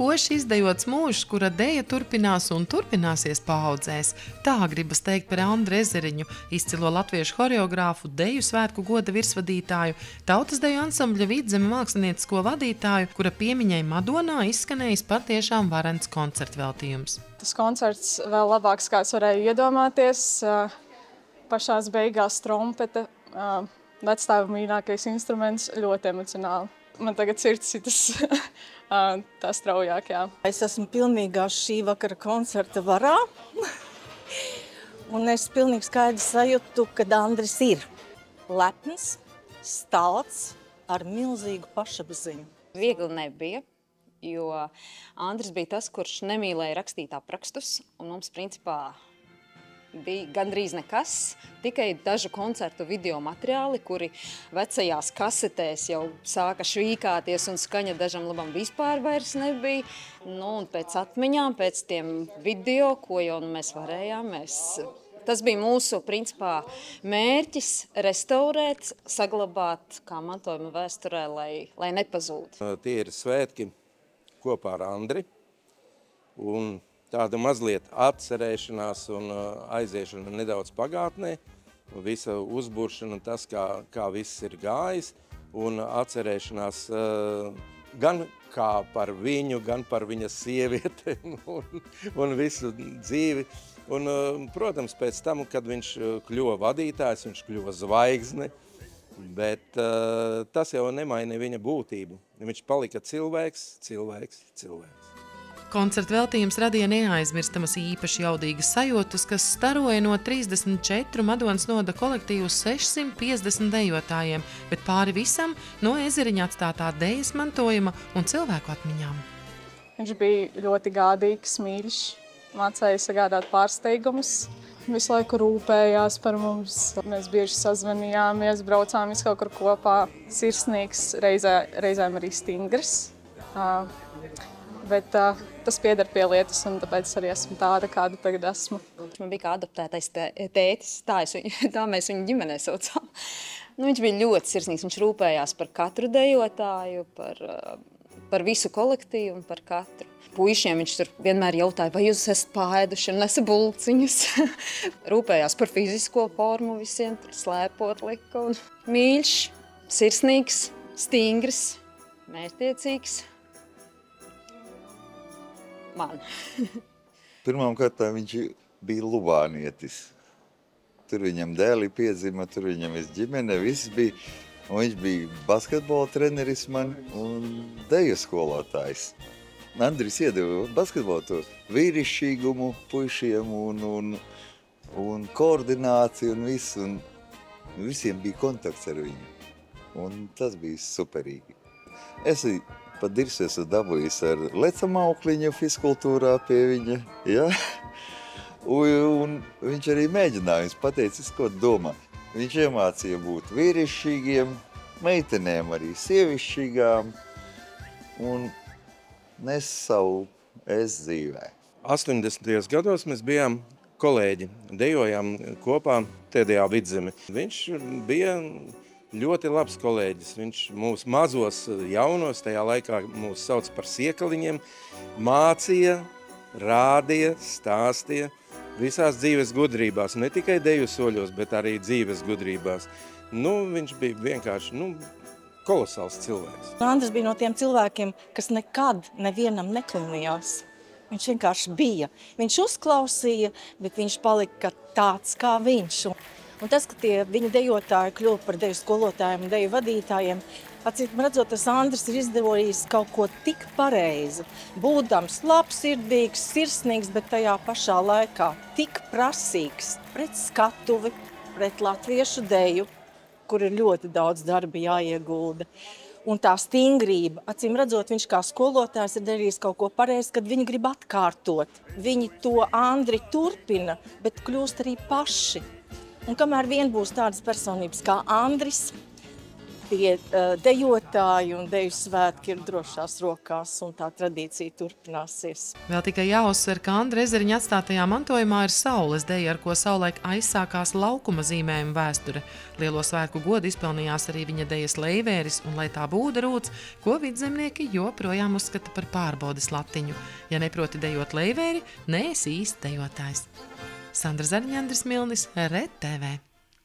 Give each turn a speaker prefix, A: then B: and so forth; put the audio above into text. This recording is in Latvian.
A: koši izdejots mūžs, kura deja turpinās un turpināsies paaudzēs. Tā gribas teikt par Andru Ezeriņu, izcilo latviešu horeogrāfu, deju svētku goda virsvadītāju, tautas deju ansambļa Vidzeme māksliniecisko vadītāju, kura piemiņai Madonā izskanējis patiešām varens koncertveltījums.
B: Tas koncerts vēl labāks, kā es varēju iedomāties. Pašās beigās trompete, vecstāva mīļākais instruments, ļoti emocionāli. Man tagad sirds sitas tā straujāk, jā.
C: Es esmu pilnīgā šī vakara koncerta varā. Un es pilnīgi skaidri sajūtu, ka Andris ir lepns, stalts, ar milzīgu pašapziņu.
D: Viegli nebija, jo Andris bija tas, kurš nemīlēja rakstīt aprakstus, un mums principā bija gandrīz nekas, tikai dažu koncertu video materiāli, kuri vecajās kasetēs jau sāka švīkāties un skaņa dažam labam vispār vairs nebija. Nu, un pēc atmiņām, pēc tiem video, ko jau mēs varējām, tas bija mūsu, principā, mērķis restaurēt, saglabāt kā mantojuma vēsturē, lai nepazūd.
E: Tie ir svētki kopā ar Andri un tāda mazliet atcerēšanās un aiziešana nedaudz pagātnē, visa uzburšana, tas, kā viss ir gājis, un atcerēšanās gan kā par viņu, gan par viņas sievietēm un visu dzīvi. Un, protams, pēc tam, kad viņš kļuva vadītājs, viņš kļuva zvaigzne, bet tas jau nemaina viņa būtību. Viņš palika cilvēks.
A: Koncerta veltījums radīja neaizmirstamas īpaši jaudīgas sajūtas, kas staroja no 34 Madonas noda kolektīvu 650 dejotājiem, bet pāri visam no Ezeriņa atstātā dejas mantojuma un cilvēku atmiņām.
B: Viņš bija ļoti gādīgs, mīļš, mācēja sagādāt pārsteigumus, visu laiku rūpējās par mums. Mēs bieži sazvanījāmies, braucām kaut kur kopā. Sirsnīgs, reizēm arī stingrs. Bet tas pieder pie lietas, un tāpēc arī esmu tāda, kāda tagad esmu.
D: Man bija kā adoptētais tētis, tā mēs viņu ģimenē saucām. Viņš bija ļoti sirsnīgs, viņš rūpējās par katru dejotāju, par visu kolektīvu un par katru. Puišiem viņš tur vienmēr jautāja, vai jūs esat pāēduši un nesa bulciņus. Rūpējās par fizisko formu visiem, tur slēpot lika. Mīļš, sirsnīgs, stingrs, mērķtiecīgs. Man.
F: Pirmām kārtām viņš bija lubānietis. Tur viņam dēli piedzima, tur viņam ģimene, viss bija. Un viņš bija basketbola treneris man un deju skolotājs. Andris iedeva basketbolu to vīrišķīgumu puišiem un koordināciju un visu. Un visiem bija kontakts ar viņu. Un tas bija superīgi. Es pat dirs esmu dabūjis ar lecamaukliņu fiskultūrā pie viņa, ja? Un viņš arī mēģināja, viņš pateica, ko domā. Viņš iemācīja būt vīrišķīgiem, meitenēm arī sievišķīgām un nes savu dzīvē.
E: 80. gados mēs bijām kolēģi, dejojām kopā TDA Vidzeme. Viņš bija ļoti labs kolēģis. Viņš mūs mazos jaunos, tajā laikā mūs sauc par siekaliņiem, mācīja, rādīja, stāstīja visās dzīves gudrībās. Ne tikai deju soļos, bet arī dzīves gudrībās. Viņš bija vienkārši kolosāls cilvēks.
C: Andris bija no tiem cilvēkiem, kas nekad nevienam neklinījās. Viņš vienkārši bija. Viņš uzklausīja, bet viņš palika tāds kā viņš. Un tas, ka tie viņa dejotāji kļuva par deju skolotājiem un deju vadītājiem, acīm redzot, tas Andris ir izdevojis kaut ko tik pareizi. Būdams labsirdīgs, sirsnīgs, bet tajā pašā laikā tik prasīgs pret skatuvi, pret latviešu deju, kur ir ļoti daudz darba jāiegulda. Un tā stingrība, acīm redzot, viņš kā skolotājs ir darījis kaut ko pareizi, kad viņi grib atkārtot. Viņi to Andri turpina, bet kļūst arī paši. Un kamēr vien būs tādas personības kā Andris, tie dejotāji un deju svētki ir drošās rokās, un tā tradīcija turpināsies.
A: Vēl tikai jāuzsver, ka Andra Ezeriņa atstātajā mantojumā ir saules deja, ar ko savulaik aizsākās laukuma zīmējuma vēsture. Lielo svētku godu izpelnījās arī viņa dejas Leivēris un Lai tā būda rūts, ko vidzemnieki joprojām uzskata par pārbaudes latiņu. Ja neproti dejot Leivēri, neesi īsti dejotājs. Sandra Zariņa, Andris Milnis, RTV.